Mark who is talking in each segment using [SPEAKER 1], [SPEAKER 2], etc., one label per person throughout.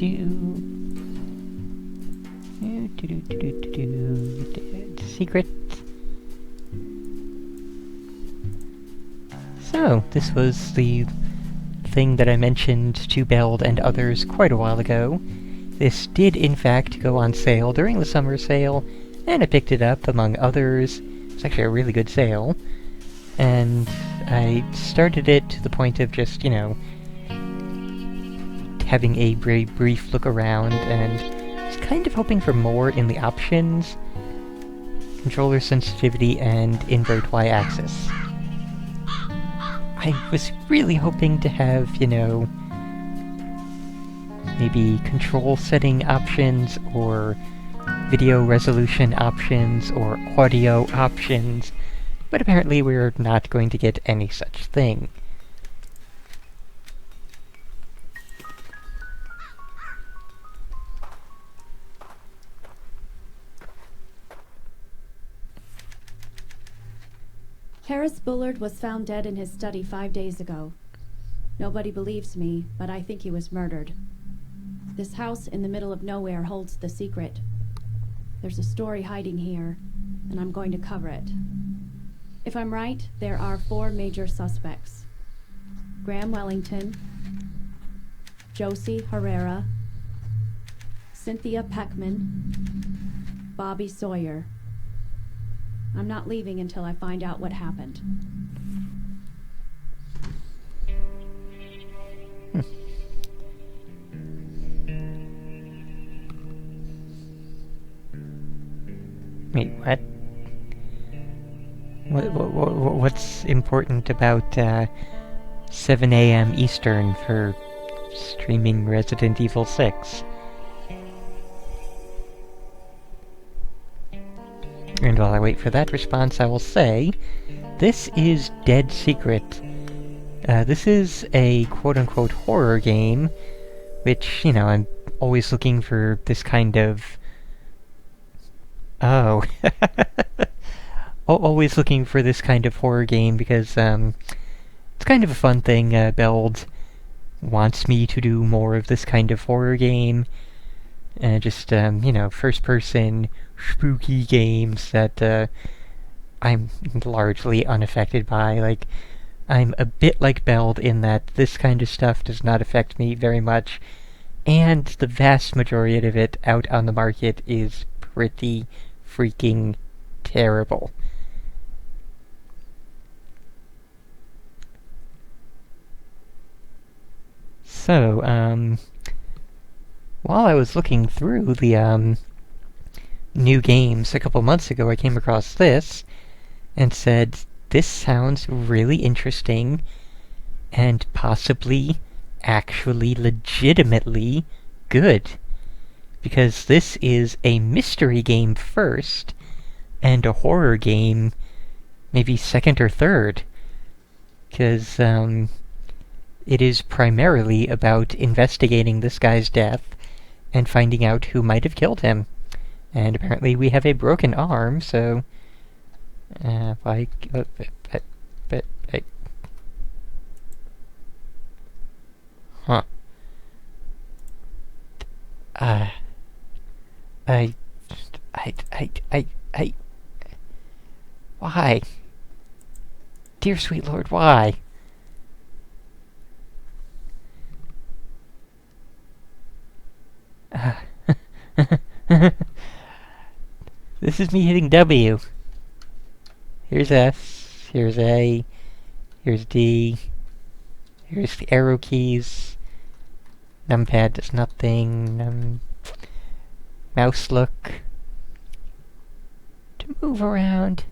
[SPEAKER 1] Dead secret. So, this was the thing that I mentioned to Beld and others quite a while ago. This did in fact go on sale during the summer sale, and I picked it up among others. It's actually a really good sale. And I started it to the point of just, having a very brief look around, and was kind of hoping for more in the options, controller sensitivity, and invert Y-axis. I was really hoping to have, maybe control setting options, or video resolution options, or audio options, but apparently we're not going to get any such thing.
[SPEAKER 2] Harris Bullard was found dead in his study 5 days ago. Nobody believes me, but I think he was murdered. This house in the middle of nowhere holds the secret. There's a story hiding here, and I'm going to cover it. If I'm right, there are 4 major suspects. Graham Wellington, Josie Herrera, Cynthia Peckman, Bobby Sawyer. I'm not leaving until I find out what happened.
[SPEAKER 1] Wait, what? What's important about 7 a.m. Eastern for streaming Resident Evil 6? And while I wait for that response, I will say, this is Dead Secret. This is a quote-unquote horror game, which, I'm always looking for this kind of... Oh. Always looking for this kind of horror game because, it's kind of a fun thing. Beld wants me to do more of this kind of horror game. Just, first-person spooky games that, I'm largely unaffected by. Like, I'm a bit like Beld in that this kind of stuff does not affect me very much, and the vast majority of it out on the market is pretty freaking terrible. So, while I was looking through the, new games a couple months ago, I came across this, and said, this sounds really interesting, and possibly, actually, legitimately good. Because this is a mystery game first, and a horror game maybe second or third. Because, it is primarily about investigating this guy's death, and finding out who might have killed him. And apparently we have a broken arm, so... Huh. Why? Dear sweet Lord, why? This is me hitting W. Here's S, here's A, here's D, here's the arrow keys. Numpad does nothing. Mouse look. To move around,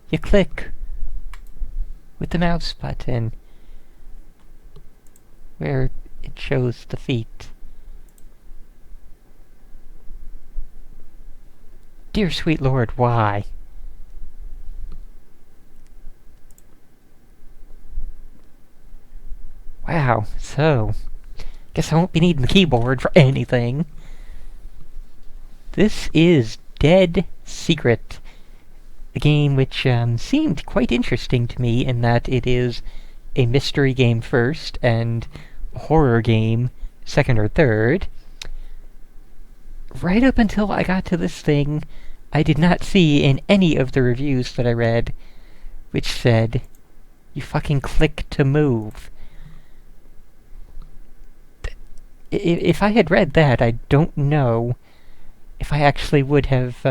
[SPEAKER 1] you click with the mouse button where it shows the feet. Dear sweet Lord, why? Wow, so... guess I won't be needing the keyboard for anything. This is Dead Secret, a game which seemed quite interesting to me in that it is a mystery game first, and a horror game second or third. right up until I got to this thing, I did not see in any of the reviews that I read which said, you fucking click to move. If I had read that, I don't know if I actually would have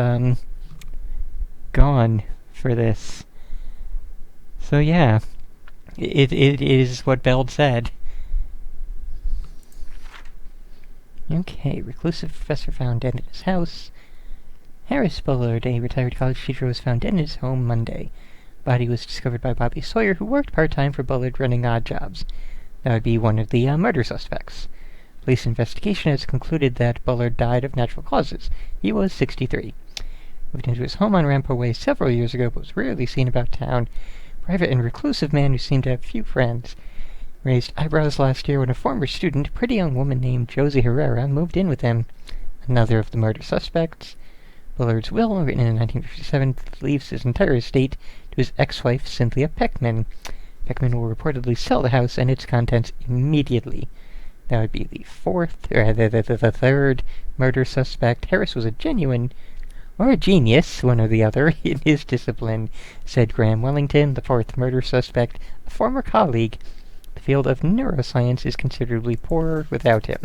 [SPEAKER 1] gone for this. So yeah, it is what Beld said. Okay, reclusive professor found dead in his house. Harris Bullard, a retired college teacher, was found dead in his home Monday. Body was discovered by Bobby Sawyer, who worked part-time for Bullard running odd jobs. That would be one of the murder suspects. Police investigation has concluded that Bullard died of natural causes. He was 63. Moved into his home on Rampo Way several years ago, but was rarely seen about town. Private and reclusive man who seemed to have few friends. Raised eyebrows last year when a former student, a pretty young woman named Josie Herrera, moved in with him. Another of the murder suspects. Bullard's will, written in 1957, leaves his entire estate to his ex-wife, Cynthia Peckman. Peckman will reportedly sell the house and its contents immediately. That would be the third murder suspect. Harris was a genuine, or a genius, one or the other, in his discipline, said Graham Wellington, the fourth murder suspect, a former colleague. The field of neuroscience is considerably poorer without him.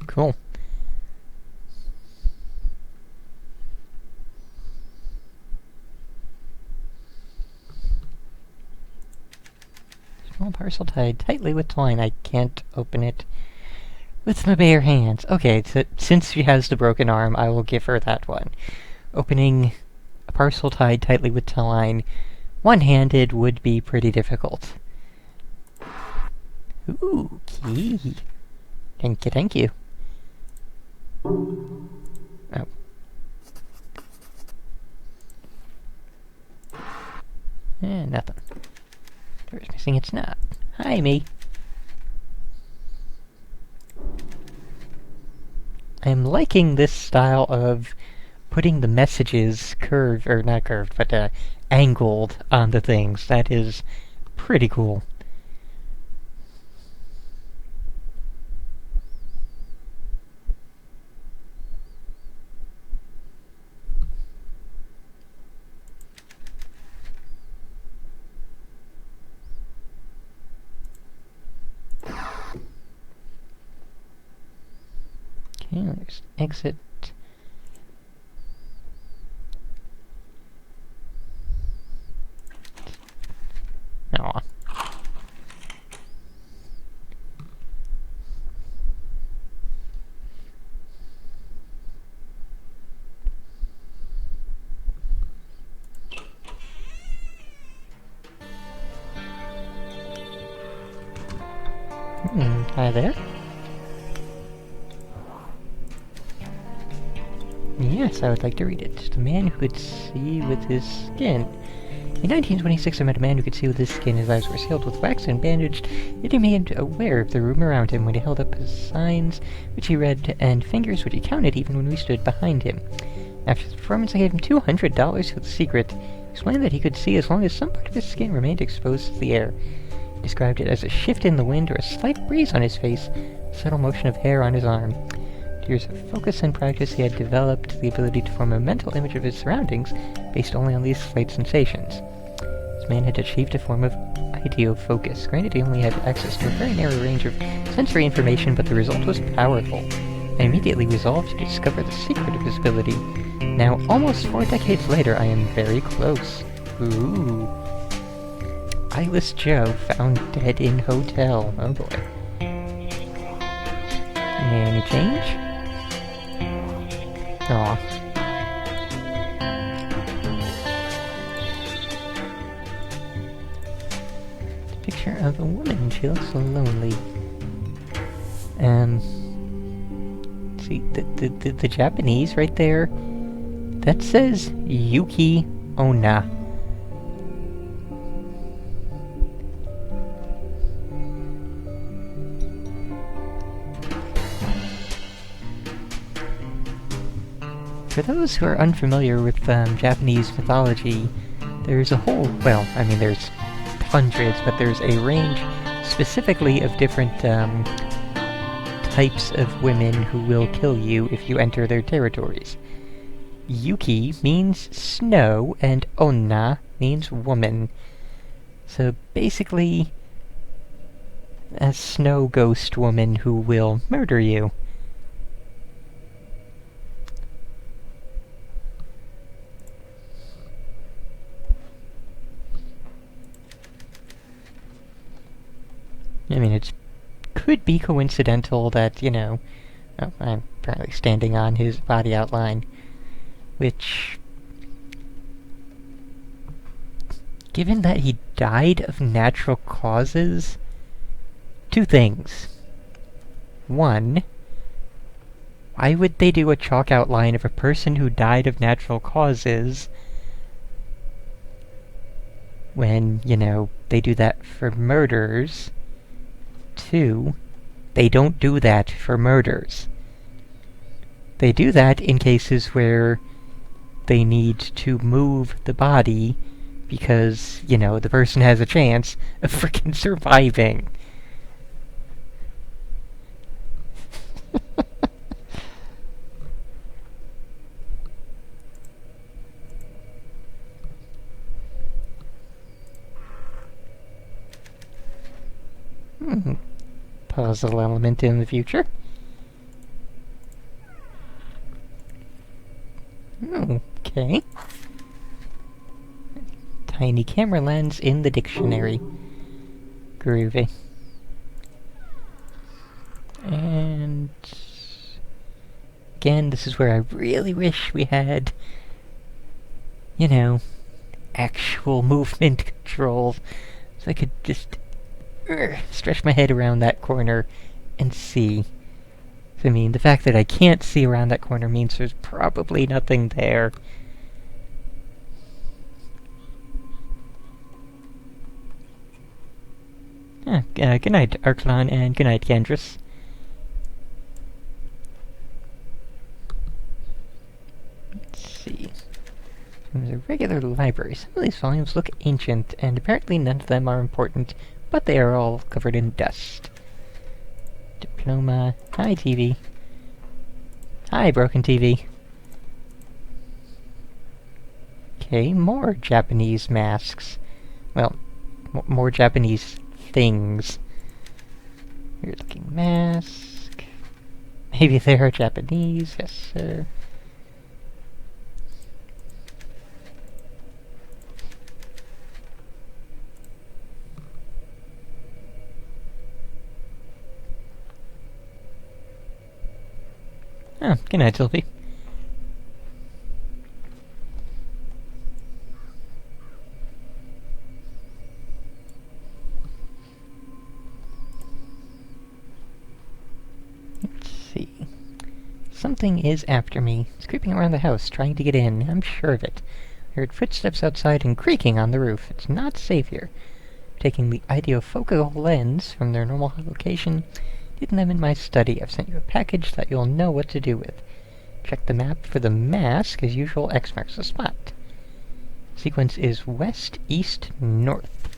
[SPEAKER 1] Cool. Small parcel tied tightly with twine. I can't open it with my bare hands. Okay, since she has the broken arm, I will give her that one. Opening a parcel tied tightly with twine, one-handed, would be pretty difficult. Ooh, key. Thank you. Oh. Nothing. Door's missing its knob. Hi, me. I'm liking this style of putting the messages curved, or not curved, but angled onto things. That is pretty cool. Okay, there's exit. Aw. Hi there. Yes, I would like to read it. The man who could see with his skin. In 1926, I met a man who could see with his skin. His eyes were sealed with wax and bandaged. It remained aware of the room around him when he held up his signs, which he read, and fingers which he counted even when we stood behind him. After the performance, I gave him $200 for the secret. He explained that he could see as long as some part of his skin remained exposed to the air. He described it as a shift in the wind or a slight breeze on his face, a subtle motion of hair on his arm. With years of focus and practice, he had developed the ability to form a mental image of his surroundings based only on these slight sensations. This man had achieved a form of ideofocus. Granted, he only had access to a very narrow range of sensory information, but the result was powerful. I immediately resolved to discover the secret of his ability. Now, almost 4 decades later, I am very close. Ooh. Eyeless Joe found dead in hotel. Oh boy. Any change? Aw. Picture of a woman. She looks so lonely. See, the Japanese right there, that says Yuki Onna. For those who are unfamiliar with Japanese mythology, there's a whole, well, I mean, there's hundreds, but there's a range specifically of different types of women who will kill you if you enter their territories. Yuki means snow, and onna means woman. So basically, a snow ghost woman who will murder you. I mean, it could be coincidental that, oh, I'm apparently standing on his body outline, which, given that he died of natural causes, two things. One, why would they do a chalk outline of a person who died of natural causes when, they do that for murders? Two, they don't do that for murders. They do that in cases where they need to move the body because, the person has a chance of frickin' surviving. Puzzle element in the future. Okay. Tiny camera lens in the dictionary. Groovy. And again, this is where I really wish we had, actual movement control, so I could just stretch my head around that corner and see. I mean, the fact that I can't see around that corner means there's probably nothing there. Good night, Arclon, and good night, Gandris. Let's see. There's a regular library. Some of these volumes look ancient, and apparently none of them are important, but they are all covered in dust. Diploma. Hi, TV. Hi, broken TV. Okay, more Japanese masks. Well, more Japanese things. Weird looking mask. Maybe they are Japanese, yes sir. Oh, good night, Sylvie. Let's see. Something is after me. It's creeping around the house, trying to get in. I'm sure of it. I heard footsteps outside and creaking on the roof. It's not safe here. Taking the ideofocal lens from their normal location, hidden them in my study. I've sent you a package that you'll know what to do with. Check the map for the mask. As usual, X marks the spot. Sequence is west, east, north.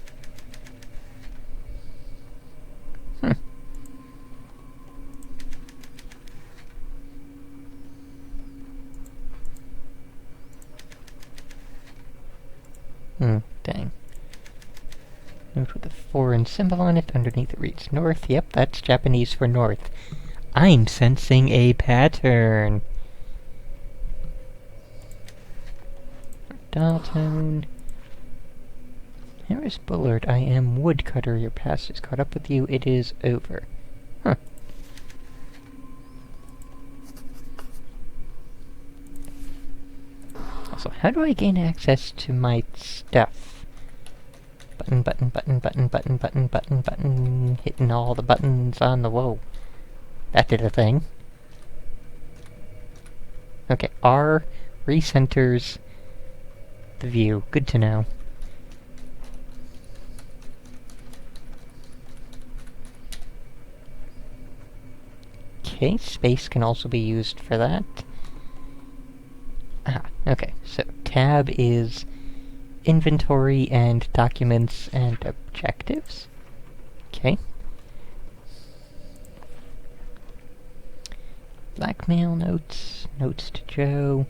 [SPEAKER 1] Dang. Note with a foreign symbol on it. Underneath it reads north. Yep, that's Japanese for north. I'm sensing a pattern. Dial tone. Harris Bullard, I am woodcutter. Your past is caught up with you. It is over. Huh. Also, how do I gain access to my stuff? Button, button, button, button, button, button, button, button. Hitting all the buttons on the... Whoa. That did a thing. Okay, R recenters the view. Good to know. Okay, space can also be used for that. tab is inventory and documents and objectives. Okay. Blackmail notes, notes to Joe.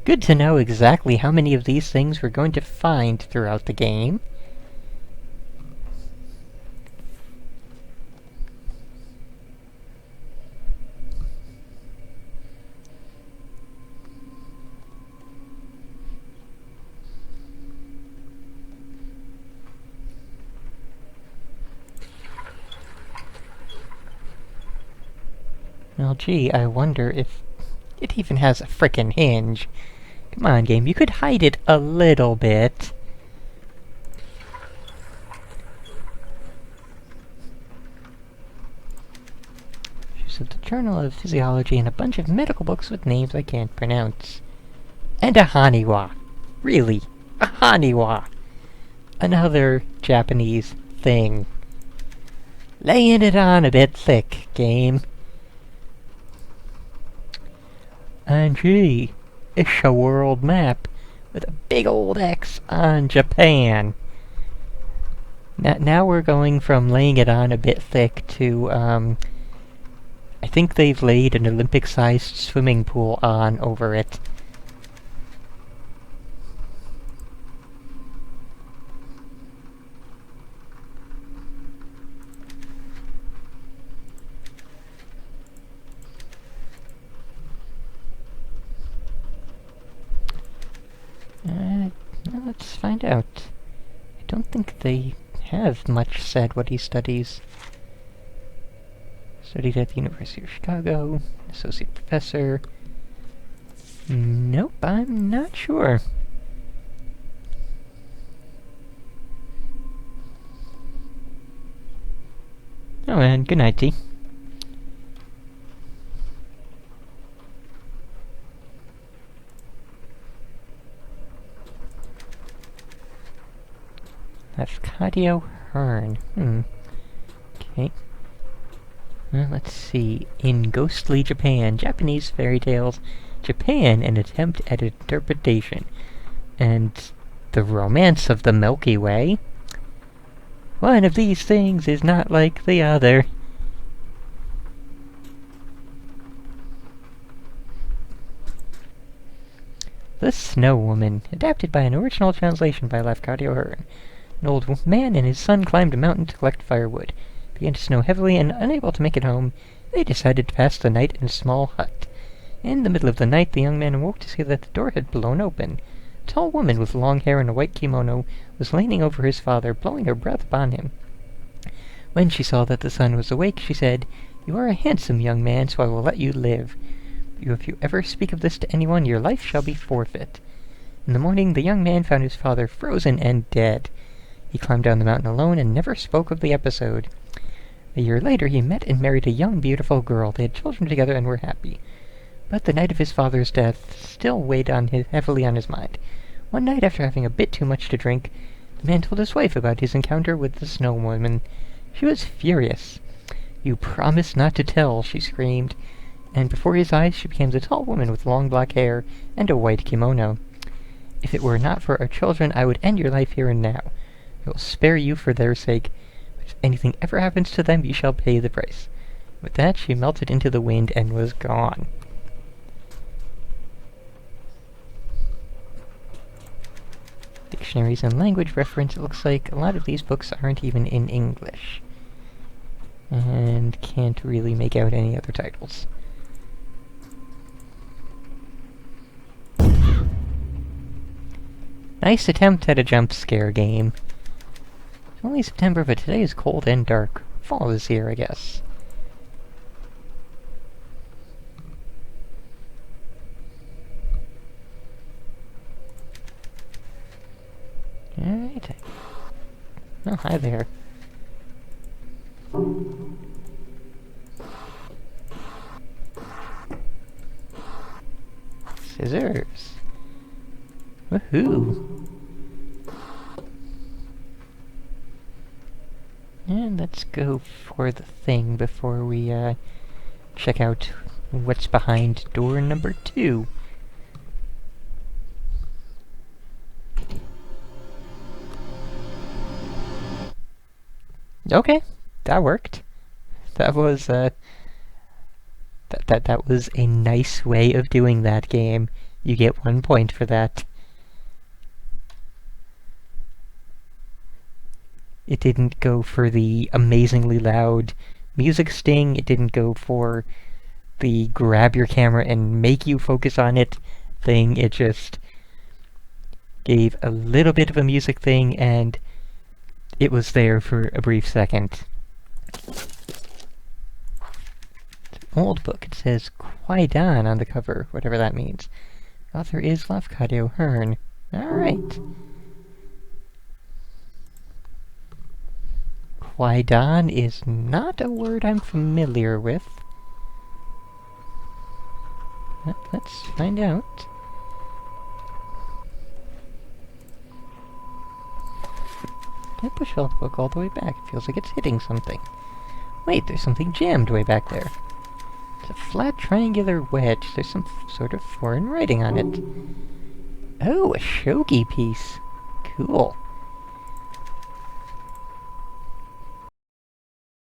[SPEAKER 1] Good to know exactly how many of these things we're going to find throughout the game. Well, gee, I wonder if it even has a frickin' hinge. Come on, game, you could hide it a little bit. Issues of the Journal of Physiology and a bunch of medical books with names I can't pronounce. And a haniwa. Really, a haniwa. Another Japanese thing. Laying it on a bit thick, game. And gee, it's a world map with a big old X on Japan. Now we're going from laying it on a bit thick to, I think they've laid an Olympic-sized swimming pool on over it. Let's find out. I don't think they have much said what he studies. Studied at the University of Chicago, associate professor. Nope, I'm not sure. Oh, and good night, T. Lafcadio Hearn. Okay. Well, let's see. In Ghostly Japan, Japanese fairy tales, Japan, an attempt at interpretation. And the romance of the Milky Way. One of these things is not like the other. The Snow Woman, adapted by an original translation by Lafcadio Hearn. An old man and his son climbed a mountain to collect firewood. It began to snow heavily, and unable to make it home, they decided to pass the night in a small hut. In the middle of the night, the young man awoke to see that the door had blown open. A tall woman with long hair and a white kimono was leaning over his father, blowing her breath upon him. When she saw that the son was awake, she said, "You are a handsome young man, so I will let you live. But if you ever speak of this to anyone, your life shall be forfeit." In the morning, the young man found his father frozen and dead. He climbed down the mountain alone and never spoke of the episode. A year later, he met and married a young, beautiful girl. They had children together and were happy. But the night of his father's death still weighed heavily on his mind. One night, after having a bit too much to drink, the man told his wife about his encounter with the Snow Woman. She was furious. "You promised not to tell," she screamed. And before his eyes, she became a tall woman with long black hair and a white kimono. "If it were not for our children, I would end your life here and now. I will spare you for their sake, but if anything ever happens to them, you shall pay the price." With that, she melted into the wind and was gone. Dictionaries and language reference, it looks like a lot of these books aren't even in English. And can't really make out any other titles. Nice attempt at a jump scare game. It's only September, but today is cold and dark. Fall is here, I guess. Alright. Oh, hi there. Scissors. Woohoo! And let's go for the thing before we, check out what's behind door number 2. Okay, that worked. That was, that was a nice way of doing that game. You get 1 point for that. It didn't go for the amazingly loud music sting. It didn't go for the grab your camera and make you focus on it thing. It just gave a little bit of a music thing, and it was there for a brief second. Old book. It says Kwaidan on the cover, whatever that means. Author is Lafcadio Hearn. Alright. Kwaidan is not a word I'm familiar with. Let's find out. Can't push the book all the way back. It feels like it's hitting something. Wait, there's something jammed way back there. It's a flat triangular wedge. There's some sort of foreign writing on it. Oh, a shogi piece. Cool.